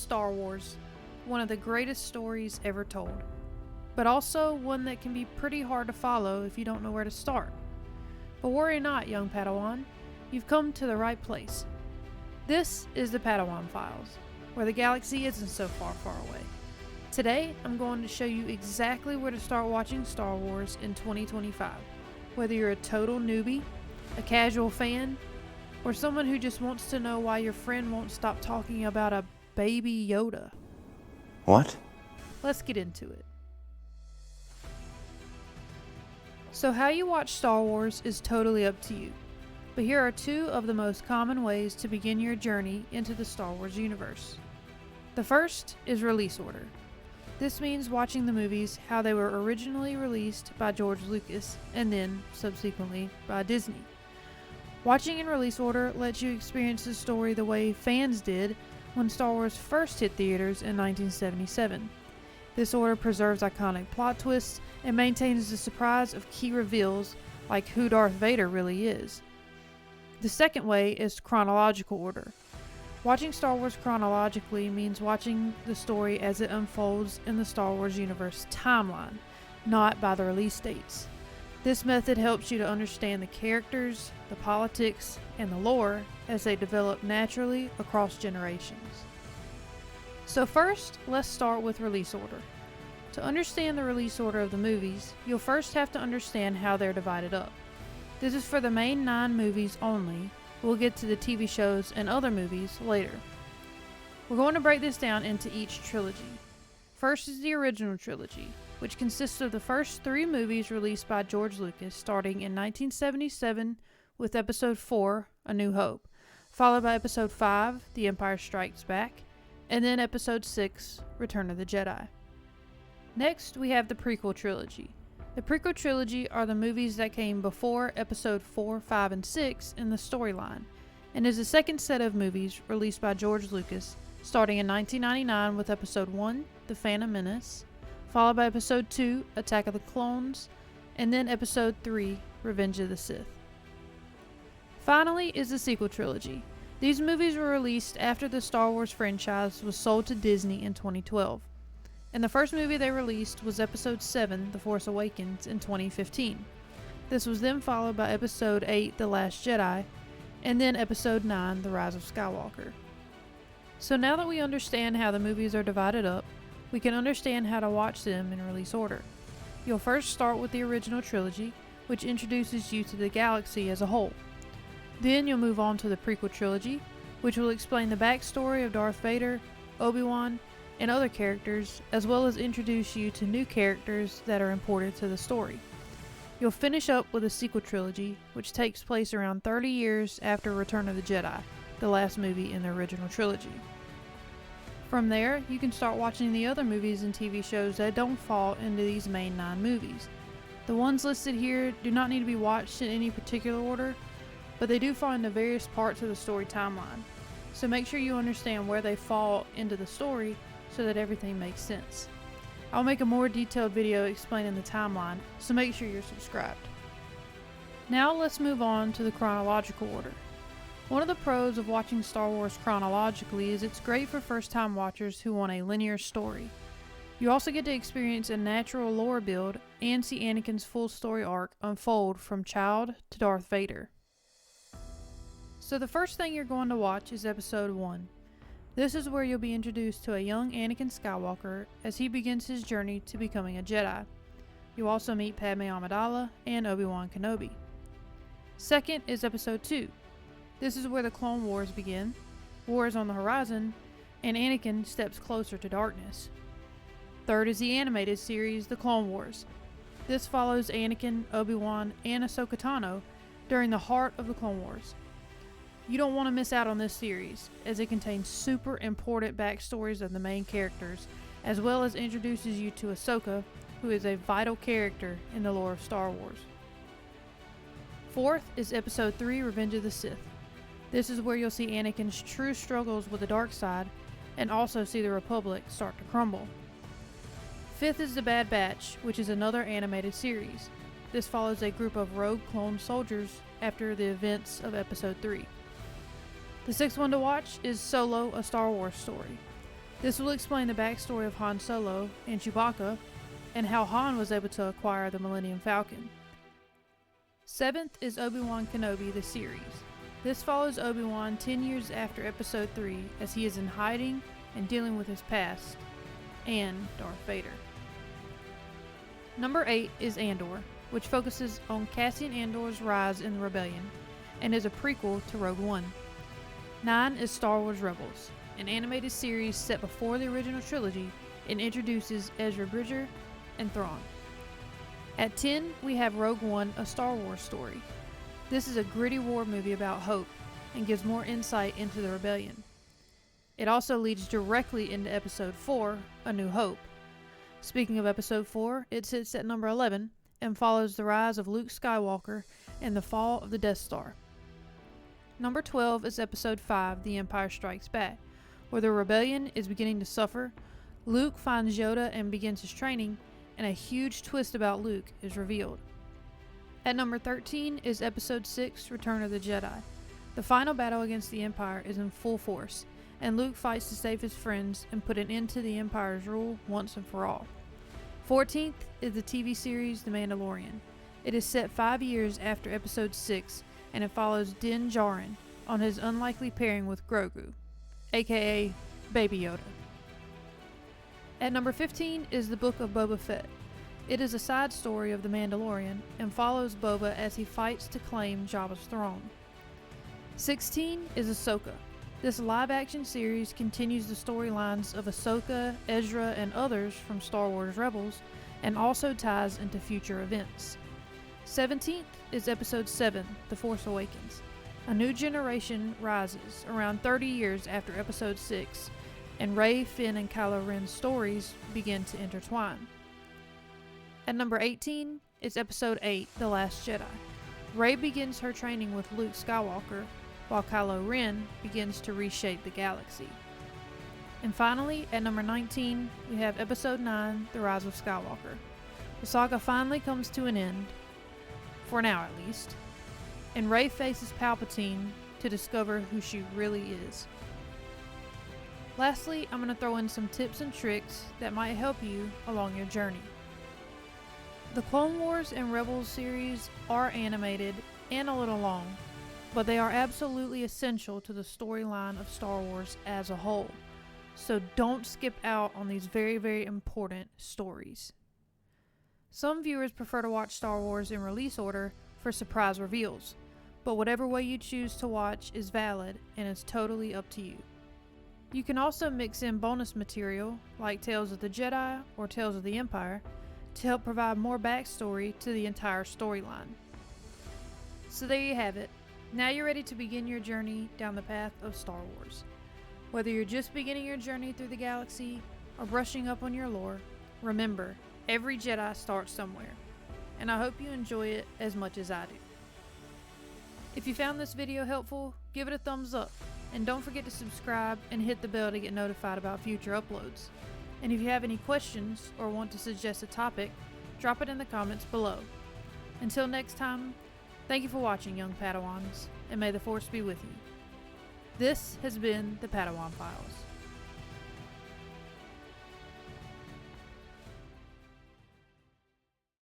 Star Wars, one of the greatest stories ever told, but also one that can be pretty hard to follow if you don't know where to start. But worry not, young Padawan, you've come to the right place. This is the Padawan Files, where the galaxy isn't so far, far away. Today, I'm going to show you exactly where to start watching Star Wars in 2025. Whether you're a total newbie, a casual fan, or someone who just wants to know why your friend won't stop talking about a baby Yoda. What? Let's get into it. So how you watch Star Wars is totally up to you, but here are two of the most common ways to begin your journey into the Star Wars universe. The first is release order. This means watching the movies how they were originally released by George Lucas and then, subsequently, by Disney. Watching in release order lets you experience the story the way fans did when Star Wars first hit theaters in 1977. This order preserves iconic plot twists and maintains the surprise of key reveals like who Darth Vader really is. The second way is chronological order. Watching Star Wars chronologically means watching the story as it unfolds in the Star Wars universe timeline, not by the release dates. This method helps you to understand the characters, the politics, and the lore as they develop naturally across generations. So first, let's start with release order. To understand the release order of the movies, you'll first have to understand how they're divided up. This is for the main 9 movies only. We'll get to the TV shows and other movies later. We're going to break this down into each trilogy. First is the original trilogy, which consists of the first 3 movies released by George Lucas starting in 1977 with Episode 4, A New Hope, followed by Episode 5, The Empire Strikes Back, and then Episode 6, Return of the Jedi. Next, we have the prequel trilogy. The prequel trilogy are the movies that came before Episode 4, 5, and 6 in the storyline, and is the second set of movies released by George Lucas, starting in 1999 with Episode 1, The Phantom Menace, followed by Episode 2, Attack of the Clones, and then Episode 3, Revenge of the Sith. Finally is the sequel trilogy. These movies were released after the Star Wars franchise was sold to Disney in 2012. And the first movie they released was Episode 7, The Force Awakens, in 2015. This was then followed by Episode 8, The Last Jedi, and then Episode 9, The Rise of Skywalker. So now that we understand how the movies are divided up, we can understand how to watch them in release order. You'll first start with the original trilogy, which introduces you to the galaxy as a whole. Then you'll move on to the prequel trilogy, which will explain the backstory of Darth Vader, Obi-Wan, and other characters, as well as introduce you to new characters that are important to the story. You'll finish up with a sequel trilogy, which takes place around 30 years after Return of the Jedi, the last movie in the original trilogy. From there, you can start watching the other movies and TV shows that don't fall into these main 9 movies. The ones listed here do not need to be watched in any particular order, but they do fall into various parts of the story timeline, so make sure you understand where they fall into the story so that everything makes sense. I'll make a more detailed video explaining the timeline, so make sure you're subscribed. Now let's move on to the chronological order. One of the pros of watching Star Wars chronologically is it's great for first-time watchers who want a linear story. You also get to experience a natural lore build and see Anakin's full story arc unfold from child to Darth Vader. So the first thing you're going to watch is Episode 1. This is where you'll be introduced to a young Anakin Skywalker as he begins his journey to becoming a Jedi. You'll also meet Padme Amidala and Obi-Wan Kenobi. Second is Episode 2. This is where the Clone Wars begin, war is on the horizon, and Anakin steps closer to darkness. Third is the animated series, The Clone Wars. This follows Anakin, Obi-Wan, and Ahsoka Tano during the heart of the Clone Wars. You don't want to miss out on this series, as it contains super important backstories of the main characters, as well as introduces you to Ahsoka, who is a vital character in the lore of Star Wars. Fourth is Episode 3, Revenge of the Sith. This is where you'll see Anakin's true struggles with the dark side, and also see the Republic start to crumble. Fifth is The Bad Batch, which is another animated series. This follows a group of rogue clone soldiers after the events of Episode 3. The sixth one to watch is Solo, A Star Wars Story. This will explain the backstory of Han Solo and Chewbacca, and how Han was able to acquire the Millennium Falcon. 7th is Obi-Wan Kenobi, the series. This follows Obi-Wan 10 years after Episode 3 as he is in hiding and dealing with his past, and Darth Vader. Number 8 is Andor, which focuses on Cassian Andor's rise in the Rebellion, and is a prequel to Rogue One. 9 is Star Wars Rebels, an animated series set before the original trilogy and introduces Ezra Bridger and Thrawn. At 10, we have Rogue One, a Star Wars story. This is a gritty war movie about hope and gives more insight into the rebellion. It also leads directly into Episode 4, A New Hope. Speaking of Episode 4, it sits at number 11 and follows the rise of Luke Skywalker and the fall of the Death Star. Number 12 is Episode 5, The Empire Strikes Back, where the rebellion is beginning to suffer. Luke finds Yoda and begins his training, and a huge twist about Luke is revealed. At number 13 is Episode 6, Return of the Jedi. The final battle against the Empire is in full force, and Luke fights to save his friends and put an end to the Empire's rule once and for all. 14th is the TV series The Mandalorian. It is set 5 years after Episode 6, and it follows Din Djarin on his unlikely pairing with Grogu, aka Baby Yoda. At number 15 is the Book of Boba Fett. It is a side story of The Mandalorian and follows Boba as he fights to claim Jabba's throne. 16 is Ahsoka. This live-action series continues the storylines of Ahsoka, Ezra, and others from Star Wars Rebels, and also ties into future events. 17th is Episode 7, The Force Awakens. A new generation rises around 30 years after Episode 6, and Rey, Finn, and Kylo Ren's stories begin to intertwine. At number 18 is Episode 8, The Last Jedi. Rey begins her training with Luke Skywalker, while Kylo Ren begins to reshape the galaxy. And finally, at number 19, we have Episode 9, The Rise of Skywalker. The saga finally comes to an end, for now at least, and Rey faces Palpatine to discover who she really is. Lastly, I'm going to throw in some tips and tricks that might help you along your journey. The Clone Wars and Rebels series are animated and a little long, but they are absolutely essential to the storyline of Star Wars as a whole, so don't skip out on these very, very important stories. Some viewers prefer to watch Star Wars in release order for surprise reveals, but whatever way you choose to watch is valid and it's totally up to you. You can also mix in bonus material like Tales of the Jedi or Tales of the Empire to help provide more backstory to the entire storyline. So there you have it. Now you're ready to begin your journey down the path of Star Wars. Whether you're just beginning your journey through the galaxy or brushing up on your lore, remember, every Jedi starts somewhere, and I hope you enjoy it as much as I do. If you found this video helpful, give it a thumbs up, and don't forget to subscribe and hit the bell to get notified about future uploads. And if you have any questions or want to suggest a topic, drop it in the comments below. Until next time, thank you for watching, young Padawans, and may the Force be with you. This has been the Padawan Files.